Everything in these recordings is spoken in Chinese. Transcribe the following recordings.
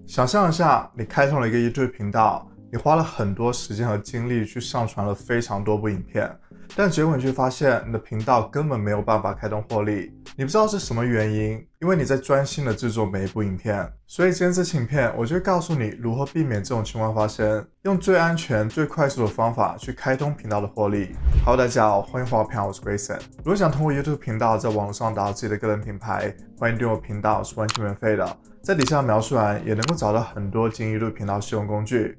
想象一下，你开通了一个 YouTube 频道，你花了很多时间和精力去上传了非常多部影片，但结果你却发现你的频道根本没有办法开通获利。你不知道是什么原因，因为你在专心的制作每一部影片。所以今天这期影片，我就会告诉你如何避免这种情况发生，用最安全、最快速的方法去开通频道的获利。Hello， 大家好，欢迎回到频道，我是 Grayson。如果想通过 YouTube 频道在网络上打造自己的个人品牌，欢迎订阅我频道，是完全免费的。在底下的描述栏也能够找到很多经营 YouTube 频道使用工具。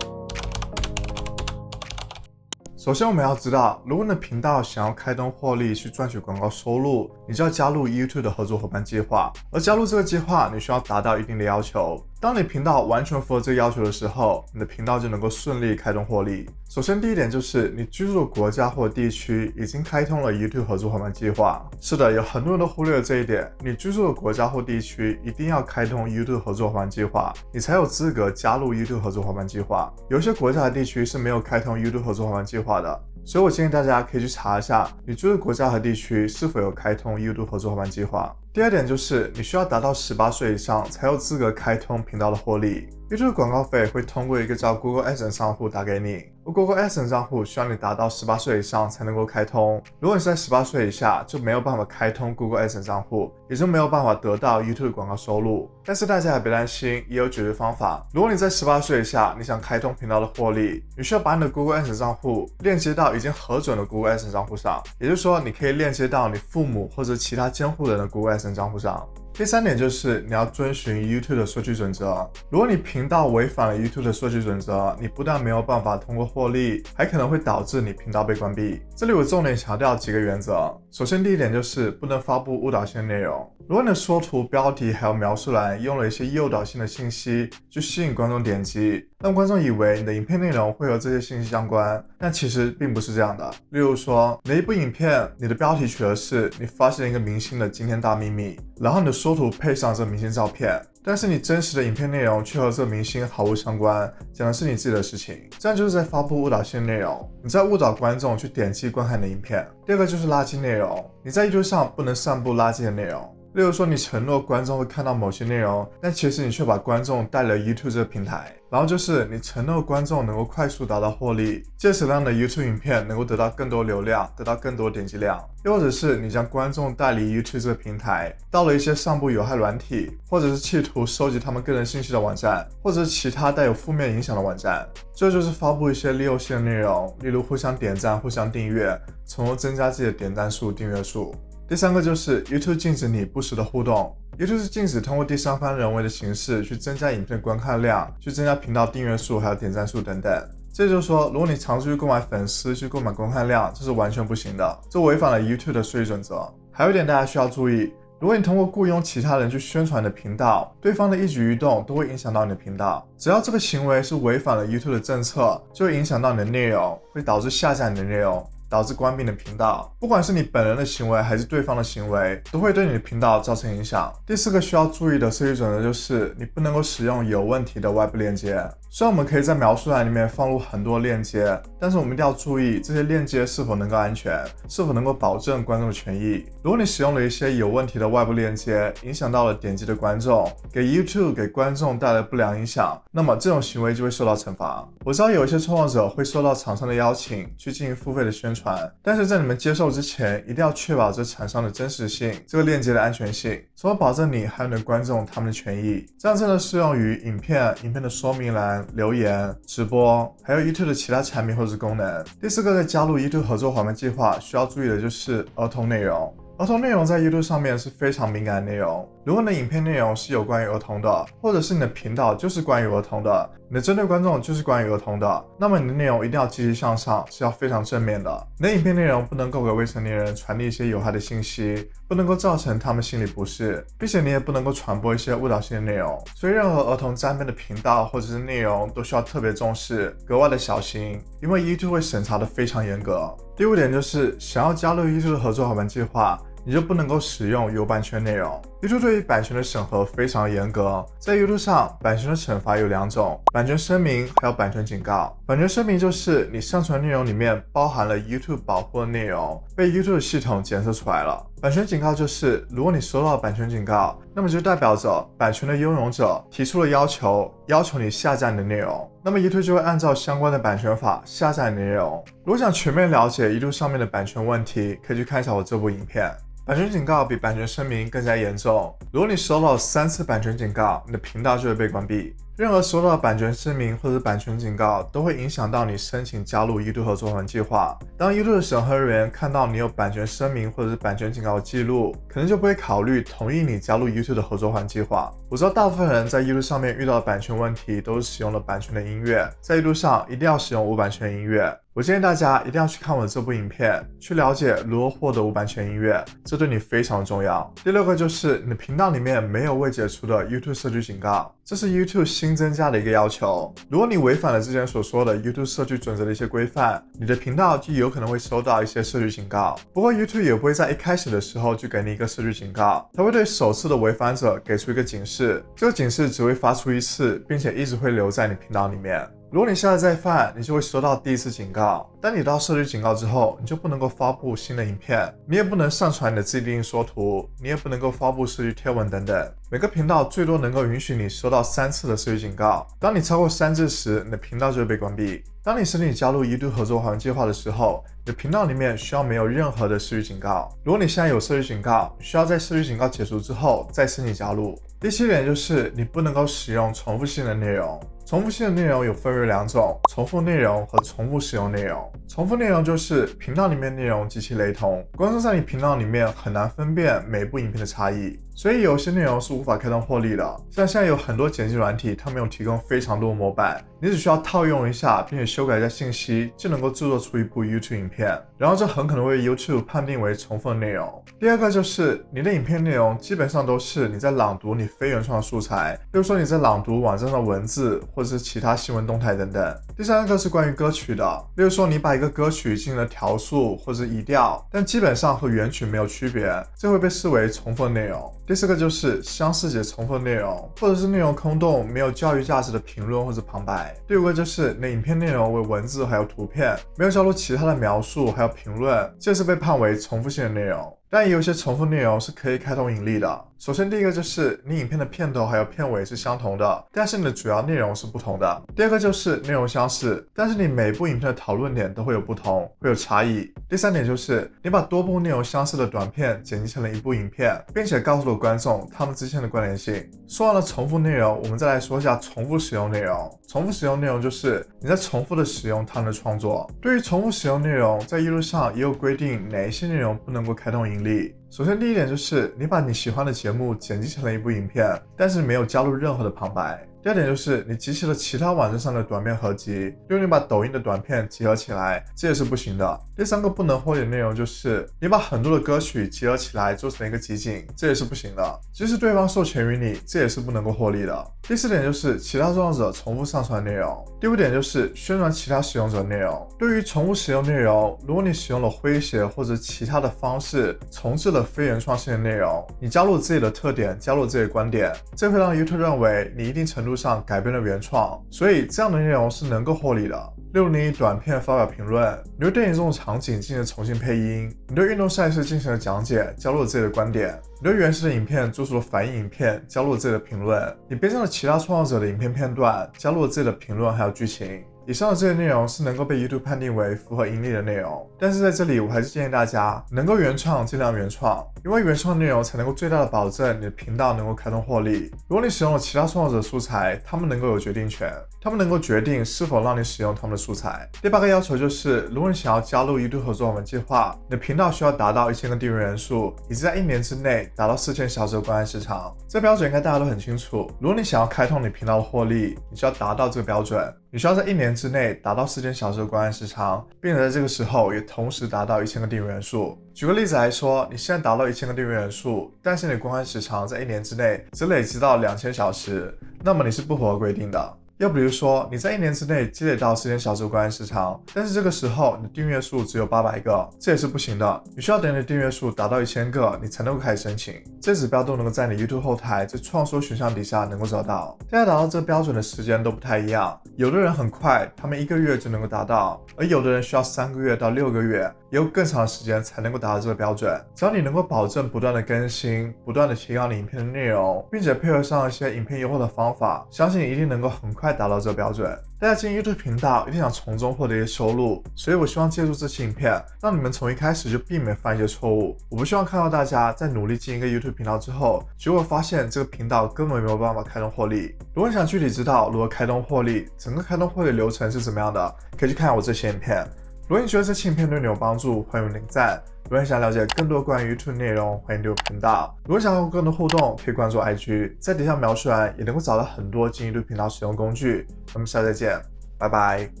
首先我们要知道，如果你的频道想要开通获利去赚取广告收入，你就要加入 YouTube 的合作伙伴计划。而加入这个计划，你需要达到一定的要求。当你频道完全符合这个要求的时候，你的频道就能够顺利开通获利。首先第一点就是你居住的国家或地区已经开通了 YouTube 合作伙伴计划。是的，有很多人都忽略了这一点，你居住的国家或地区一定要开通 YouTube 合作伙伴计划，你才有资格加入 YouTube 合作伙伴计划。有一些国家和地区是没有开通 YouTube 合作伙伴计划的，所以我建议大家可以去查一下你居住的国家和地区是否有开通 YouTube 合作伙伴计划。第二点就是你需要达到18岁以上才有资格开通频道的获利。YouTube 广告费会通过一个叫 Google AdSense 账户打给你，而 Google AdSense 账户需要你达到18岁以上才能够开通。如果你是在18岁以下，就没有办法开通 Google AdSense 账户，也就没有办法得到 YouTube 广告收入。但是大家也别担心，也有解决方法。如果你在18岁以下，你想开通频道的获利，你需要把你的 Google AdSense 账户链接到已经核准的 Google AdSense 账户上，也就是说，你可以链接到你父母或者其他监护人的 Google AdSense 账户上。第三点就是你要遵循 YouTube 的数据准则。如果你频道违反了 YouTube 的数据准则，你不但没有办法通过获利，还可能会导致你频道被关闭。这里我重点强调几个原则。首先第一点就是不能发布误导性内容。如果你的缩图、标题还有描述栏用了一些诱导性的信息去吸引观众点击，让观众以为你的影片内容会和这些信息相关，但其实并不是这样的。例如说，你的一部影片，你的标题取的是你发现了一个明星的惊天大秘密，然后你的缩图配上这明星照片，但是你真实的影片内容却和这明星毫无相关，讲的是你自己的事情，这样就是在发布误导性内容，你在误导观众去点击观看你的影片。第二个就是垃圾内容，你在 YouTube 上不能散布垃圾的内容。例如说，你承诺观众会看到某些内容，但其实你却把观众带了 YouTube 这个平台。然后就是你承诺观众能够快速达到获利，借此让你的 YouTube 影片能够得到更多流量，得到更多点击量。又或者是你将观众带离 YouTube 这个平台，到了一些散布有害软体，或者是企图收集他们个人信息的网站，或者是其他带有负面影响的网站。这就是发布一些利诱性的内容，例如互相点赞、互相订阅，从而增加自己的点赞数、订阅数。第三个就是 YouTube 禁止你不实的互动。YouTube 是禁止通过第三方人为的形式去增加影片的观看量，去增加频道订阅数还有点赞数等等。这就是说，如果你尝试去购买粉丝、去购买观看量，这是完全不行的，这违反了 YouTube 的数据准则。还有一点大家需要注意，如果你通过雇佣其他人去宣传你的频道，对方的一举一动都会影响到你的频道。只要这个行为是违反了 YouTube 的政策，就会影响到你的内容，会导致下架你的内容，导致关闭你的频道。不管是你本人的行为还是对方的行为，都会对你的频道造成影响。第四个需要注意的设计准则就是你不能够使用有问题的外部链接。虽然我们可以在描述栏里面放入很多链接，但是我们一定要注意这些链接是否能够安全，是否能够保证观众的权益。如果你使用了一些有问题的外部链接，影响到了点击的观众，给 YouTube 给观众带来不良影响，那么这种行为就会受到惩罚。我知道有一些创作者会受到厂商的邀请去进行付费的宣传，但是在你们接受之前，一定要确保这厂商的真实性，这个链接的安全性，从而保证你还有你的观众他们的权益。这样真的适用于影片的说明栏、留言、直播，还有 YouTube 的其他产品或者是功能。第四个，在加入 YouTube 合作伙伴计划需要注意的就是儿童内容。儿童内容在 YouTube 上面是非常敏感的内容。如果你的影片内容是有关于儿童的，或者是你的频道就是关于儿童的，你的针对观众就是关于儿童的，那么你的内容一定要积极向上，是要非常正面的。你的影片内容不能够给未成年人传递一些有害的信息，不能够造成他们心理不适，并且你也不能够传播一些误导性的内容。所以任何儿童沾边的频道或者是内容都需要特别重视，格外的小心，因为 YouTube 会审查的非常严格。第五点就是想要加入 YouTube 合作伙伴计划，你就不能够使用有版权内容。YouTube 对于版权的审核非常严格，在 YouTube 上，版权的惩罚有2种：版权声明还有版权警告。版权声明就是你上传内容里面包含了 YouTube 保护的内容，被 YouTube 系统检测出来了。版权警告就是，如果你收到版权警告，那么就代表着版权的拥有者提出了要求你下架你的内容，那么 YouTube 就会按照相关的版权法下架你的内容。如果想全面了解 YouTube 上面的版权问题，可以去看一下我这部影片。版权警告比版权声明更加严重，如果你收到3次版权警告，你的频道就会被关闭。任何收到的版权声明或者版权警告都会影响到你申请加入 YouTube 合作伙伴计划。当 YouTube 的审核人员看到你有版权声明或者是版权警告的记录，可能就不会考虑同意你加入 YouTube 的合作伙伴计划。我知道大部分人在 YouTube 上面遇到的版权问题都是使用了版权的音乐，在 YouTube 上一定要使用无版权音乐。我建议大家一定要去看我的这部影片，去了解如何获得无版权音乐，这对你非常重要。第6个就是你的频道里面没有未解除的 YouTube 社区警告，这是 YouTube 新增加的一个要求。如果你违反了之前所说的 YouTube 社区准则的一些规范，你的频道就有可能会收到一些社区警告。不过 YouTube 也不会在一开始的时候就给你一个社区警告，它会对首次的违反者给出一个警示，这个警示只会发出1次，并且一直会留在你频道里面。如果你下次再犯，你就会收到第1次警告。当你到社区警告之后，你就不能够发布新的影片，你也不能上传你的自定义缩图，你也不能够发布社区贴文等等。每个频道最多能够允许你收到3次的社区警告，当你超过3次时，你的频道就会被关闭。当你申请加入 YouTube 合作伙伴计划的时候，你的频道里面需要没有任何的社区警告。如果你现在有社区警告，需要在社区警告结束之后再申请加入。第7点就是你不能够使用重复性的内容。重复性的内容有分为2种：重复内容和重复使用内容。重复内容就是频道里面内容极其雷同，观众在你频道里面很难分辨每部影片的差异，所以有些内容是无法开通获利的。像现在有很多剪辑软体，它没有提供非常多的模板，你只需要套用一下，并且修改一下信息，就能够制作出一部 YouTube 影片，然后这很可能会 YouTube 判定为重复的内容。第2个就是你的影片内容基本上都是你在朗读你非原创的素材，比如说你在朗读网站上的文字或者是其他新闻动态等等。第3个是关于歌曲的，例如说你把一个歌曲进行了调速或者移调，但基本上和原曲没有区别，这会被视为重复的内容。第4个就是相似且重复的内容，或者是内容空洞、没有教育价值的评论或者旁白。第5个就是你的影片内容为文字还有图片，没有加入其他的描述还有评论，这是被判为重复性的内容。但也有些重复内容是可以开通盈利的。首先第一个就是你影片的片头还有片尾是相同的，但是你的主要内容是不同的。第2个就是内容相似，但是你每部影片的讨论点都会有不同，会有差异。第3点就是你把多部内容相似的短片剪辑成了一部影片，并且告诉了观众他们之间的关联性。说完了重复内容，我们再来说一下重复使用内容。重复使用内容就是你在重复的使用他们的创作。对于重复使用内容，在 YouTube 上也有规定哪一些内容不能够开通盈利。首先第1点就是你把你喜欢的节目剪辑成了一部影片，但是没有加入任何的旁白。第2点就是你集齐了其他网站上的短片合集，例如你把抖音的短片集合起来，这也是不行的。第3个不能获利的内容就是你把很多的歌曲集合起来做成一个集锦，这也是不行的。即使对方授权于你，这也是不能够获利的。第4点就是其他创作者重复上传内容。第5点就是宣传其他使用者内容。对于重复使用内容，如果你使用了诙谐或者其他的方式重置了非原创性的内容，你加入自己的特点，加入自己的观点，这会让 YouTube 认为你一定程度上改变了原创，所以这样的内容是能够获利的。例如你以短片发表评论，你对电影中的场景进行重新配音，你对运动赛事进行了讲解，加入了自己的观点，你对原始的影片做出了反应影片，加入了自己的评论，你编上了其他创作者的影片片段，加入了自己的评论还有剧情。以上的这些内容是能够被 YouTube 判定为符合盈利的内容，但是在这里我还是建议大家能够原创尽量原创，因为原创内容才能够最大的保证你的频道能够开通获利。如果你使用了其他创作者素材，他们能够有决定权，他们能够决定是否让你使用他们的素材。第8个要求就是，如果你想要加入 YouTube 合作伙伴计划，你的频道需要达到1000个订阅人数，以及在1年之内达到4000小时的观看时长。这标准应该大家都很清楚。如果你想要开通你频道的获利，你需要达到这个标准。你需要在1年之内达到4000小时的观看时长，并且在这个时候也同时达到1000个订阅人数。举个例子来说，你现在达到1000个订阅人数，但是你的观看时长在1年之内只累积到2000小时，那么你是不符合规定的。又比如说，你在1年之内积累到1000小时观看时长，但是这个时候你的订阅数只有800个，这也是不行的。你需要等你的订阅数达到1000个，你才能够开始申请。这些指标都能够在你 YouTube 后台在创收选项底下能够找到。大家达到这个标准的时间都不太一样，有的人很快，他们1个月就能够达到，而有的人需要3个月到6个月，也有更长的时间才能够达到这个标准。只要你能够保证不断的更新，不断的提高你影片的内容，并且配合上一些影片优化的方法，相信你一定能够很快达到这个标准。大家进 YouTube 频道一定想从中获得一些收入，所以我希望借助这期影片，让你们从一开始就避免犯一些错误。我不希望看到大家在努力进一个 YouTube 频道之后，结果发现这个频道根本没有办法开通获利。如果你想具体知道如何开通获利，整个开通获利流程是怎么样的，可以去看我这期影片。如果你觉得这期影片对你有帮助，欢迎点赞。如果你想了解更多关于 YouTube 内容，欢迎订阅频道。如果想要更多互动，可以关注 IG， 在底下描述栏也能够找到很多进 YouTube 频道使用工具。我们下次再见，拜拜。